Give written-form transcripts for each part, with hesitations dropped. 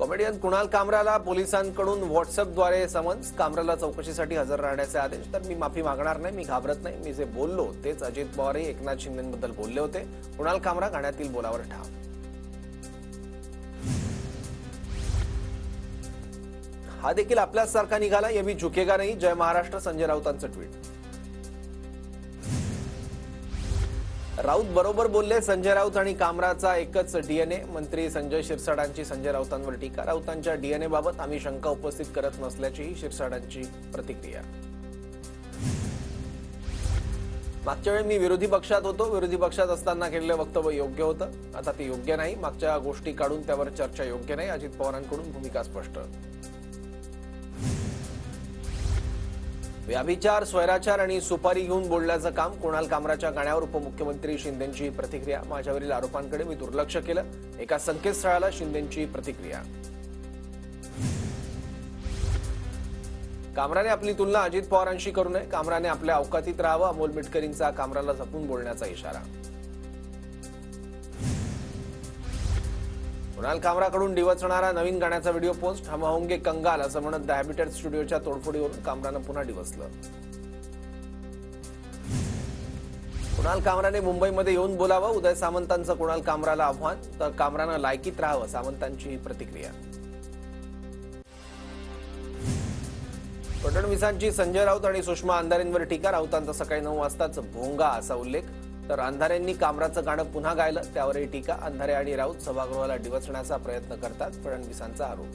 Comedian Kunal कामराला पोलिसांकडून व्हॉट्सअपद्वारे summons. कामराला चौकशीसाठी हजर राहण्याचे आदेश. तर मी माफी मागणार नाही, मी घाबरत नाही, मी जे बोललो तेच अजित पवारही एकनाथ शिंदेंबद्दल बोलले होते. कुणाल कामरा गाण्यातील बोलावर ठाम. हा देखील आपल्याच सारखा निघाला, ये भी झुकेगा नाही. जय महाराष्ट्र. संजय राऊतांचं ट्विट. राऊत बरोबर बोलले. संजय राऊत आणि कामराचा एकच डीएनए. मंत्री संजय शिरसाटांची संजय राऊतांवर टीका. राऊतांच्या डीएनए बाबत आम्ही शंका उपस्थित करत नसल्याचीही शिरसाटांची प्रतिक्रिया. मागच्या वेळी मी विरोधी पक्षात होतो, विरोधी पक्षात असताना केलेलं वक्तव्य योग्य होतं, आता ते योग्य नाही. मागच्या गोष्टी काढून त्यावर चर्चा योग्य नाही. अजित पवारांकडून भूमिका स्पष्ट. व्याभिचार, स्वैराचार आणि सुपारी घेऊन बोलण्याचं काम. कुणाल कामराच्या गाण्यावर उपमुख्यमंत्री शिंदेंची प्रतिक्रिया. माझ्यावरील आरोपांकडे मी दुर्लक्ष केलं. एका संकेतस्थळाला शिंदेंची प्रतिक्रिया. कामराने आपली तुलना अजित पवारांशी करू नये. कामराने आपल्या अवकातीत राहावं. अमोल मिटकरींचा कामराला जपून बोलण्याचा इशारा. कुणाल कामराकडून डिवचणारा नवीन गाण्याचा व्हिडिओ पोस्ट. हम होंगे कंगाल असं म्हणत द हॅबिटेट स्टुडिओच्या तोडफोडीवरून कामरानं पुन्हा डिवचलं. कुणाल कामराने मुंबईमध्ये येऊन बोलावं. उदय सामंतांचं कुणाल कामराला आव्हान. तर कामरानं लायकीत राहावं, सामंतांची प्रतिक्रिया. फडणवीसांची संजय राऊत आणि सुषमा अंधारेंवर टीका. राऊतांचा सकाळी 9 वाजताच भोंगा असा उल्लेख. तर अंधारेंनी कामराचं गाणं पुन्हा गायलं, त्यावरही टीका. अंधारे आणि राऊत सभागृहाला डिवचण्याचा प्रयत्न करतात, फडणवीसांचा आरोप.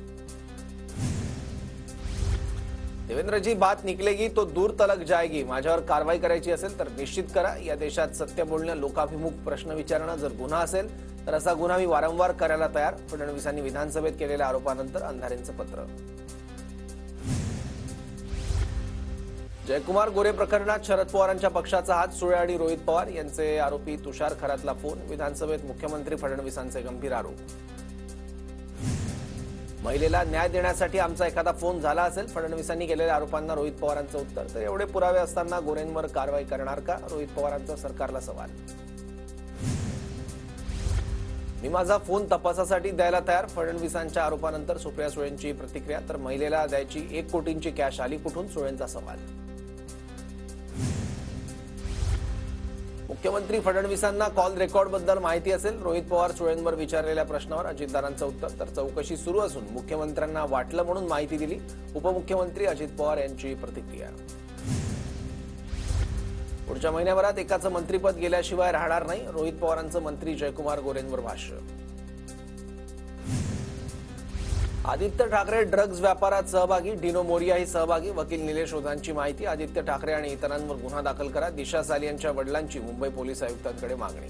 देवेंद्रजी बात निकलेगी तो दूर तलक जाएगी. माझ्यावर कारवाई करायची असेल तर निश्चित करा. या देशात सत्य बोलणं, लोकाभिमुख प्रश्न विचारणं जर गुन्हा असेल तर असा गुन्हा मी वारंवार करायला तयार. फडणवीसांनी विधानसभेत केलेल्या आरोपानंतर अंधारेंचं पत्र. जयकुमार गोरे प्रकरणात शरद पवारांच्या पक्षाचा हात. सुळे आणि रोहित पवार यांचे आरोपी तुषार खरातला फोन. विधानसभेत मुख्यमंत्री फडणवीसांचे गंभीर आरोप. महिलेला न्याय देण्यासाठी आमचा एखादा फोन झाला असेल. फडणवीसांनी केलेल्या आरोपांना रोहित पवारांचं उत्तर. तर एवढे पुरावे असताना गोरेंवर कारवाई करणार का? रोहित पवारांचा सरकारला सवाल. मी माझा फोन तपासासाठी द्यायला तयार. फडणवीसांच्या आरोपानंतर सुप्रिया सुळेंची प्रतिक्रिया. तर महिलेला द्यायची 1 कोटींची कॅश आली कुठून? सुळेंचा सवाल. मुख्यमंत्री फडणवीसांना कॉल रेकॉर्डबद्दल माहिती असेल. रोहित पवार सुळेंवर विचारलेल्या प्रश्नावर अजितदारांचं उत्तर. तर चौकशी सुरू असून मुख्यमंत्र्यांना वाटलं म्हणून माहिती दिली. उपमुख्यमंत्री अजित पवार यांची प्रतिक्रिया. पुढच्या महिन्याभरात एकाचं मंत्रीपद गेल्याशिवाय राहणार नाही. रोहित पवारांचं मंत्री जयकुमार गोरेंवर भाष्य. आदित्य ठाकरे ड्रग्ज व्यापारात सहभागी. डिनो मोरियाही सहभागी. वकील निलेश ओझांची माहिती. आदित्य ठाकरे आणि इतरांवर गुन्हा दाखल करा. दिशा सालियांच्या वडिलांची मुंबई पोलीस आयुक्तांकडे मागणी.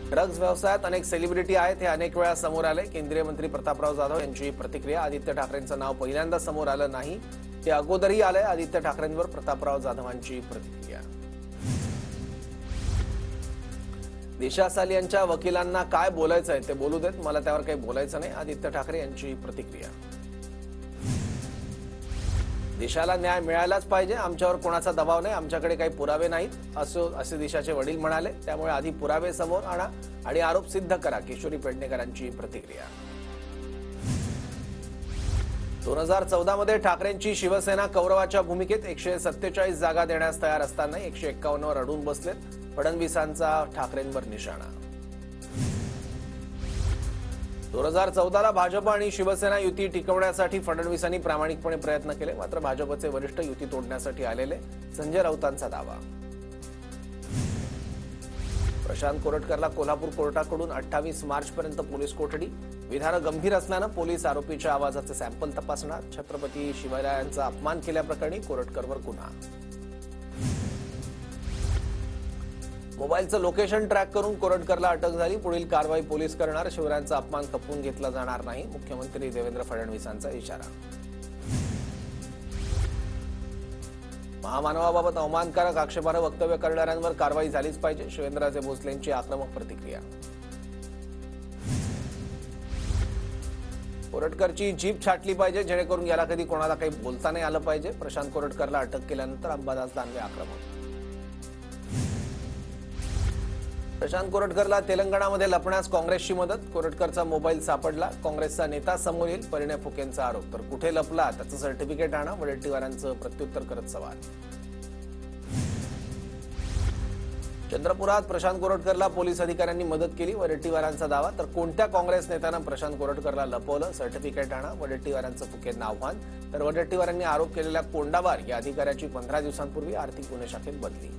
ड्रग्ज व्यवसायात अनेक सेलिब्रिटी आहेत, हे अनेक वेळा समोर आले. केंद्रीय मंत्री प्रतापराव जाधव यांची प्रतिक्रिया. आदित्य ठाकरेंचं नाव पहिल्यांदा समोर आलं नाही, ते अगोदरही आलंय. आदित्य ठाकरेंवर प्रतापराव जाधवांची प्रतिक्रिया. दिशा सालियांच्या वकिलांना काय बोलायचंय ते बोलू देत, मला त्यावर काही बोलायचं नाही. आदित्य ठाकरे यांची प्रतिक्रिया. दिशाला न्याय मिळायलाच पाहिजे. आमच्यावर कोणाचा दबाव नाही, आमच्याकडे काही पुरावे नाहीत असे दिशाचे वडील म्हणाले. त्यामुळे आधी पुरावे समोर आणा आणि आरोप सिद्ध करा. किशोरी पेडणेकरांची प्रतिक्रिया. 2014 मध्ये ठाकरेंची शिवसेना कौरवाच्या भूमिकेत. 147 जागा देण्यास तयार असताना 151 वर अडून बसलेत. फडणवीसांचा ठाकरेंवर निशाणा. 2014ला भाजप आणि शिवसेना युती टिकवण्यासाठी फडणवीसांनी प्रामाणिकपणे प्रयत्न केले. मात्र भाजपचे वरिष्ठ युती तोडण्यासाठी आलेले. संजय राऊतांचा दावा. प्रशांत कोरटकरला कोल्हापूर कोर्टाकडून 28 मार्चपर्यंत पोलीस कोठडी. विधान गंभीर असल्यानं पोलीस आरोपीच्या आवाजाचे सॅम्पल तपासणार. छत्रपती शिवरायांचा अपमान केल्याप्रकरणी कोरटकरवर गुन्हा. मोबाईलचं लोकेशन ट्रॅक करून कोरटकरला अटक झाली. पुढील कारवाई पोलीस करणार. शिवरायांचा अपमान खपवून घेतला जाणार नाही. मुख्यमंत्री देवेंद्र फडणवीसांचा इशारा. महामानवाबाबत अवमानकारक आक्षेपार्ह वक्तव्य करणाऱ्यांवर कारवाई झालीच पाहिजे. शिवेंद्रराजे भोसलेंची आक्रमक प्रतिक्रिया. कोरटकरची जीभ छाटली पाहिजे, जेणेकरून याला कधी कोणाला काही बोलता नाही आलं पाहिजे. प्रशांत कोरटकरला अटक केल्यानंतर अंबादास दानवे आक्रमक. प्रशांत कोरटकरला तेलंगणामध्ये लपण्यास काँग्रेसची मदत. कोरटकरचा मोबाईल सापडला. काँग्रेसचा नेता समोर येईल, परिणय फुकेंचा आरोप. तर कुठे लपला त्याचं सर्टिफिकेट आणा, वडेट्टीवारांचं प्रत्युत्तर करत सवाल. चंद्रपुरात प्रशांत कोरटकरला पोलीस अधिकाऱ्यांनी मदत केली, वडेट्टीवारांचा दावा. तर कोणत्या काँग्रेस नेत्यानं प्रशांत कोरटकरला लपवलं, सर्टिफिकेट आणा, वडेट्टीवारांचं फुकेंना आव्हान. तर वडेट्टीवारांनी आरोप केलेल्या कोंडावार या अधिकाऱ्याची 15 दिवसांपूर्वी आर्थिक गुन्हे शाखेत बदली.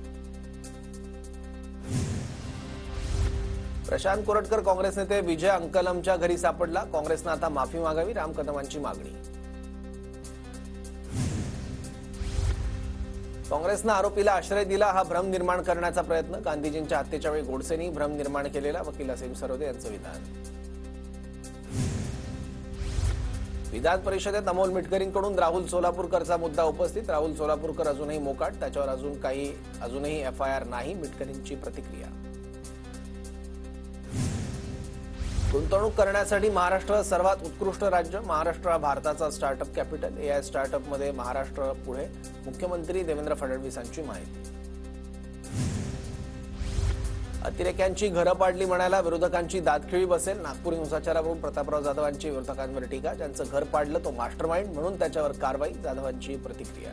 प्रशांत कोरटकर काँग्रेस नेते विजय अंकलमच्या घरी सापडला. काँग्रेसनं आता माफी मागावी, राम कदमांची मागणी. काँग्रेसनं आरोपीला आश्रय दिला, हा भ्रम निर्माण करण्याचा प्रयत्न. गांधीजींच्या हत्येच्या वेळी गोडसेंनी भ्रम निर्माण केलेला, वकील असीम सरोदे यांचं विधान. विधान परिषदेत अमोल मिटकरींकडून राहुल सोलापूरकरचा मुद्दा उपस्थित. राहुल सोलापूरकर अजूनही मोकाट, त्याच्यावर अजूनही एफआयआर नाही, मिटकरींची प्रतिक्रिया. गुंतवणूक करण्यासाठी महाराष्ट्र सर्वात उत्कृष्ट राज्य. महाराष्ट्र हा भारताचा स्टार्टअप कॅपिटल. एआय स्टार्टअपमध्ये महाराष्ट्र पुढे, मुख्यमंत्री देवेंद्र फडणवीसांची माहिती. अतिरेक्यांची घरं पाडली म्हणायला विरोधकांची दातखिळी बसेल. नागपूर हिंसाचारावरून प्रतापराव जाधवांची विरोधकांवर टीका. ज्यांचं घर पाडलं तो मास्टरमाइंड, म्हणून त्याच्यावर कारवाई, जाधवांची प्रतिक्रिया.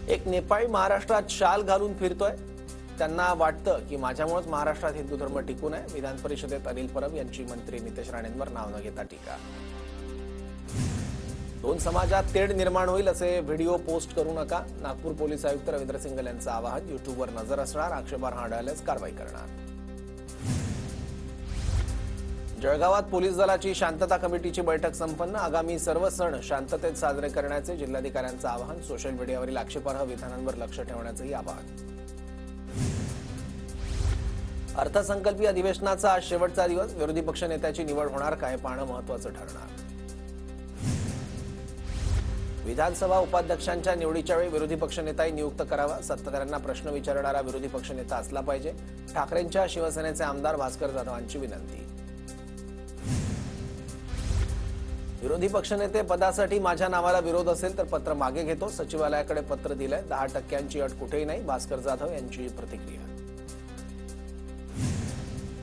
एक नेपाळी महाराष्ट्रात शाल घालून फिरतोय. त्यांना वाटतं की माझ्यामुळेच महाराष्ट्रात हिंदू धर्म टिकून आहे. विधान परिषदेत अनिल परब यांची मंत्री नितेश राणेंवर नाव न घेता टीका. दोन समाजात तेढ निर्माण होईल असे व्हिडिओ पोस्ट करू नका. नागपूर पोलीस आयुक्त रवींद्र सिंगल यांचं आवाहन. युट्यूबवर नजर असणार, आक्षेपार्ह आढळल्यास कारवाई करणार. जळगावात पोलीस दलाची शांतता कमिटीची बैठक संपन्न. आगामी सर्व सण शांततेत साजरे करण्याचे जिल्हाधिकाऱ्यांचं आवाहन. सोशल मीडियावरील आक्षेपार्ह विधानांवर लक्ष ठेवण्याचंही आवाहन. अर्थसंकल्पीय अधिवेशनाचा आज शेवटचा दिवस. विरोधी पक्षनेत्याची निवड होणार का हे पाहणं महत्त्वाचं ठरणार. विधानसभा उपाध्यक्षांच्या निवडीच्या वेळी विरोधी पक्षनेताही नियुक्त करावा. सत्ताधाऱ्यांना प्रश्न विचारणारा विरोधी पक्षनेता असला पाहिजे. ठाकरेंच्या शिवसेनेचे आमदार भास्कर जाधवांची विनंती. विरोधी पक्षनेते पदासाठी माझ्या नावाला विरोध असेल तर पत्र मागे घेतो. सचिवालयाकडे पत्र दिलंय. 10% अट कुठेही नाही, भास्कर जाधव यांची प्रतिक्रिया.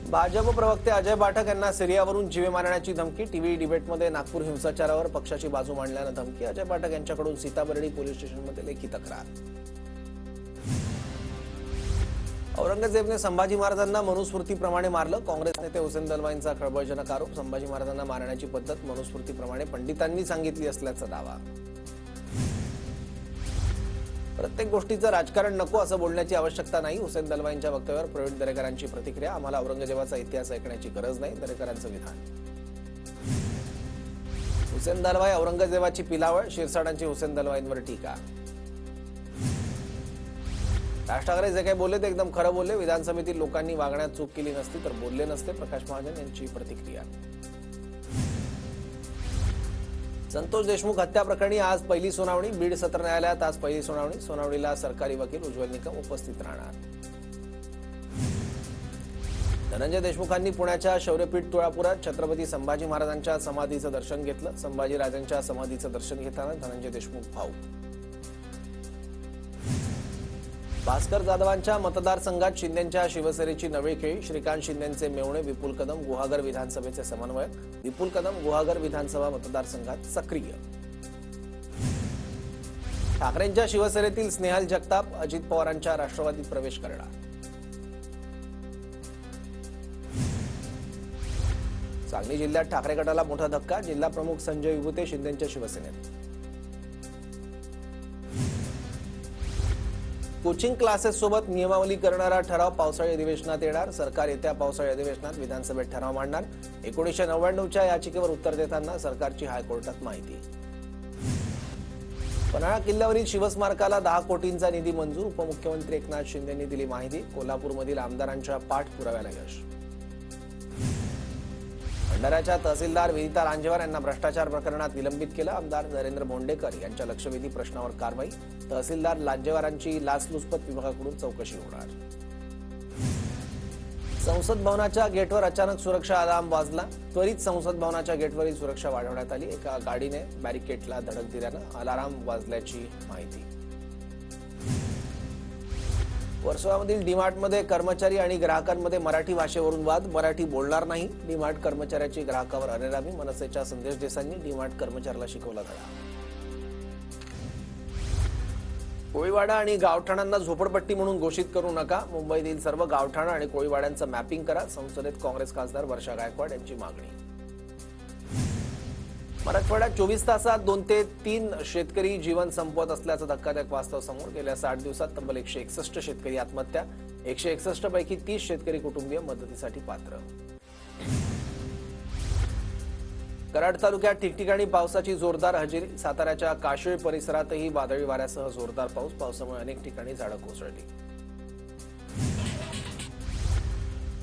भाजप प्रवक्ते अजय पाठक यांना सिरियावरून जीवे मारण्याची धमकी. टीव्ही डिबेटमध्ये नागपूर हिंसाचारावर पक्षाची बाजू मांडल्यानं धमकी. अजय पाठक यांच्याकडून सीताबर्डी पोलीस स्टेशनमध्ये लेखी तक्रार. औरंगजेबने संभाजी महाराजांना मनुस्मृतीप्रमाणे मारलं. काँग्रेस नेते हुसेन दलवाईंचा खळबळजनक आरोप. संभाजी महाराजांना मारण्याची पद्धत मनुस्मृतीप्रमाणे पंडितांनी सांगितली असल्याचा दावा. प्रत्येक गोष्टीचं राजकारण नको असं बोलण्याची आवश्यकता नाही. हुसेन दलवाईंच्या वक्तव्यावर प्रवीण दरेकरांची प्रतिक्रिया. आम्हाला औरंगजेबाचा इतिहास ऐकण्याची गरज नाही, दरेकरांचं विधान. हुसेन दलवाई औरंगजेबाची पिलावळ. शिरसाडांची हुसेन दलवाईंवर टीका. राज ठाकरे जे काही बोलले ते एकदम खरं बोलले. विधानसभेतील लोकांनी वागण्यात चूक केली नसती तर बोलले नसते, प्रकाश महाजन यांची प्रतिक्रिया. संतोष देशमुख हत्या प्रकरणी आज पहिली सुनावणी. बीड सत्र न्यायालयात आज पहिली सुनावणी. सुनावणीला सरकारी वकील उज्ज्वल निकम उपस्थित राहणार. धनंजय देशमुखांनी पुण्याच्या शौर्यपीठ तुळापुरात छत्रपती संभाजी महाराजांच्या समाधीचं दर्शन घेतलं. संभाजीराजांच्या समाधीचं दर्शन घेताना धनंजय देशमुख भाऊक. भास्कर जाधवांच्या मतदारसंघात शिंदेंच्या शिवसेनेची नवी खेळी. श्रीकांत शिंदेंचे मेवणे विपुल कदम गुहागर विधानसभेचे समन्वयक. विपुल कदम गुहागर विधानसभा मतदारसंघात सक्रिय. ठाकरेंच्या शिवसेनेतील स्नेहल जगताप अजित पवारांच्या राष्ट्रवादीत प्रवेश करणार. सांगली जिल्ह्यात ठाकरे गटाला मोठा धक्का. जिल्हा प्रमुख संजय विभुते शिंदेंच्या शिवसेनेत. कोचिंग क्लासेस सोबत नियमावली करणारा ठराव पावसाळी अधिवेशनात येणार. सरकार येत्या पावसाळी अधिवेशनात विधानसभेत ठराव मांडणार. 1999च्या याचिकेवर उत्तर देताना सरकारची हायकोर्टात माहिती. पन्हाळा किल्ल्यावरील शिवस्मारकाला 10 कोटींचा निधी मंजूर. उपमुख्यमंत्री एकनाथ शिंदेंनी दिली माहिती. कोल्हापूरमधील आमदारांच्या पाठपुराव्याला यश. भंडाऱ्याच्या तहसीलदार विनिता लांजेवार यांना भ्रष्टाचार प्रकरणात निलंबित केलं. आमदार नरेंद्र भोंडेकर यांच्या लक्षवेधी प्रश्नावर कारवाई. तहसीलदार लांजेवारांची लाचलुचपत विभागाकडून चौकशी होणार. संसद भवनाच्या गेटवर अचानक सुरक्षा अलार्म वाजला. त्वरित संसद भवनाच्या गेटवरील सुरक्षा वाढवण्यात आली. एका गाडीने बॅरिकेडला धडक दिल्यानं अलार्म वाजल्याची माहिती. वर्सोवामधील डीमार्टमध्ये कर्मचारी आणि ग्राहकांमध्ये मराठी भाषेवरून वाद. मराठी बोलणार नाही. डीमार्ट कर्मचाऱ्याची ग्राहकावर अरेरावी. मनसेच्या संदेश देसाईंनी डीमार्ट कर्मचाऱ्याला शिकवला धडा. कोळीवाडा आणि गावठाणांना झोपडपट्टी म्हणून घोषित करू नका. मुंबईतील सर्व गावठाणं आणि कोळीवाड्यांचं मॅपिंग करा. संसदेत काँग्रेस खासदार वर्षा गायकवाड यांची मागणी. मराठवाड्यात 24 तासात 2 ते 3 शेतकरी जीवन संपवत असल्याचं धक्कादायक वास्तव समोर. गेल्या 60 दिवसात तब्बल 161 शेतकरी आत्महत्या. 161 पैकी 30 शेतकरी कुटुंबीय मदतीसाठी पात्र. कराड तालुक्यात ठिकठिकाणी पावसाची जोरदार हजेरी. साताऱ्याच्या काशीळ परिसरातही वादळी वाऱ्यासह जोरदार पाऊस. पावसामुळे अनेक ठिकाणी झाडं कोसळली.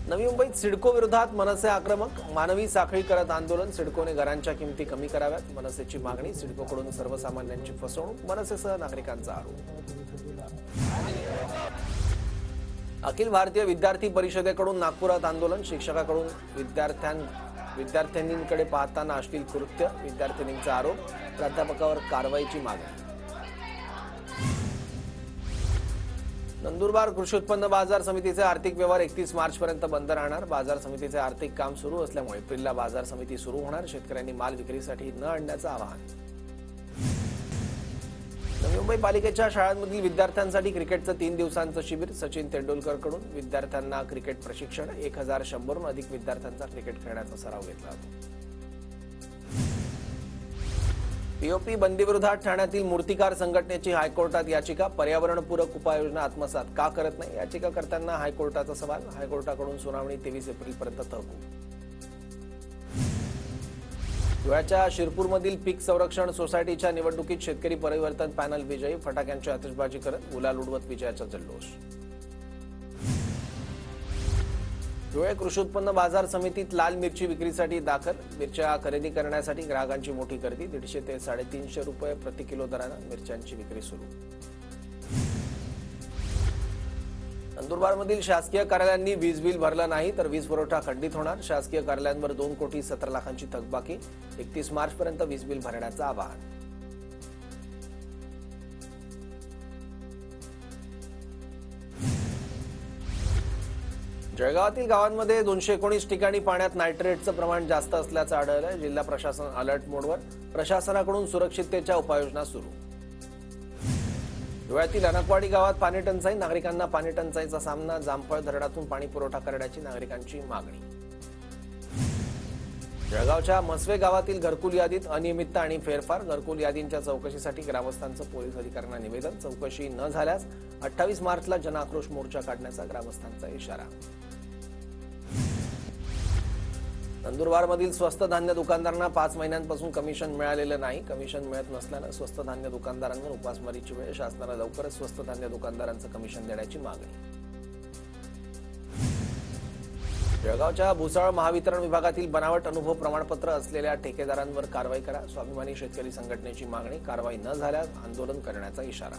नवी मुंबईत सिडको विरोधात मनसे आक्रमक. मानवी साखळी करत आंदोलन. सिडकोने घरांच्या किमती कमी कराव्यात मनसेची मागणी. सिडकोकडून सर्वसामान्यांची फसवणूक. मनसेसह नागरिकांचा आरोप. अखिल भारतीय विद्यार्थी परिषदेकडून नागपुरात आंदोलन. शिक्षकाकडून विद्यार्थ्यांकडे पाहताना अश्लील कृत्य. विद्यार्थिनींचा आरोप. प्राध्यापकावर कारवाईची मागणी. नंदुरबार कृषी उत्पन्न बाजार समितीचे आर्थिक व्यवहार 31 मार्चपर्यंत बंद राहणार. बाजार समितीचे आर्थिक काम सुरू असल्यामुळे एप्रिलला बाजार समिती सुरू होणार. शेतकऱ्यांनी माल विक्रीसाठी न आणण्याचं आवाहन. नवी मुंबई पालिकेच्या शाळांमधील विद्यार्थ्यांसाठी क्रिकेटचं 3 दिवसांचं शिबिर. सचिन तेंडुलकरकडून विद्यार्थ्यांना क्रिकेट प्रशिक्षण. 1100हून अधिक विद्यार्थ्यांचा क्रिकेट खेळण्याचा सराव घेतला जातो. पीओपी बंदीविरोधात ठाण्यातील मूर्तिकार संघटनेची हायकोर्टात याचिका. पर्यावरणपूरक उपाययोजना आत्मसात का करत नाही. याचिकाकर्त्यांना हायकोर्टाचा सवाल. हायकोर्टाकडून सुनावणी 23 एप्रिलपर्यंत तहकूब. धुळ्याच्या शिरपूरमधील पीक संरक्षण सोसायटीच्या निवडणुकीत शेतकरी परिवर्तन पॅनल विजयी. फटाक्यांची आतिषबाजी करत गुलाल उडवत विजयाचा जल्लोष. धुळे कृषी उत्पन्न बाजार समितीत लाल मिरची विक्रीसाठी दाखल. मिरच्या खरेदी करण्यासाठी ग्राहकांची मोठी गर्दी. 150 ते 350 रुपये प्रति किलो दरानं मिरच्यांची विक्री सुरू. नंदुरबारमधील शासकीय कार्यालयांनी वीज बिल भरलं नाही तर वीज पुरवठा खंडित होणार. शासकीय कार्यालयांवर 2,17,00,000ची थकबाकी. 31 मार्चपर्यंत वीज बिल भरण्याचं आवाहन. जळगावातील गावांमध्ये 219 ठिकाणी पाण्यात नायट्रेटचं प्रमाण जास्त असल्याचं आढळलंय. जिल्हा प्रशासन अलर्ट मोडवर. प्रशासनाकडून सुरक्षिततेच्या उपाययोजना सुरू. धुळ्यातील अनकवाडी गावात पाणी टंचाई. नागरिकांना पाणी टंचाईचा सामना. जामफळ धरणातून पाणी पुरवठा करण्याची नागरिकांची मागणी. जळगावच्या मसवे गावातील घरकुल यादीत अनियमितता आणि फेरफार. घरकुल यादींच्या चौकशीसाठी ग्रामस्थांचं पोलीस अधिकाऱ्यांना निवेदन. चौकशी न झाल्यास 28 मार्चला जनआक्रोश मोर्चा काढण्याचा ग्रामस्थांचा इशारा. नंदुरबारमधील स्वस्त धान्य दुकानदारांना 5 महिन्यांपासून कमिशन मिळालेलं नाही. कमिशन मिळत नसल्यानं स्वस्त धान्य दुकानदारांवर उपासमारीची वेळ. शासनाला लवकरच स्वस्त धान्य दुकानदारांचं कमिशन देण्याची मागणी. जळगावच्या भुसावळ महावितरण विभागातील बनावट अनुभव प्रमाणपत्र असलेल्या ठेकेदारांवर कारवाई करा. स्वाभिमानी शेतकरी संघटनेची मागणी. कारवाई न झाल्यास आंदोलन करण्याचा इशारा.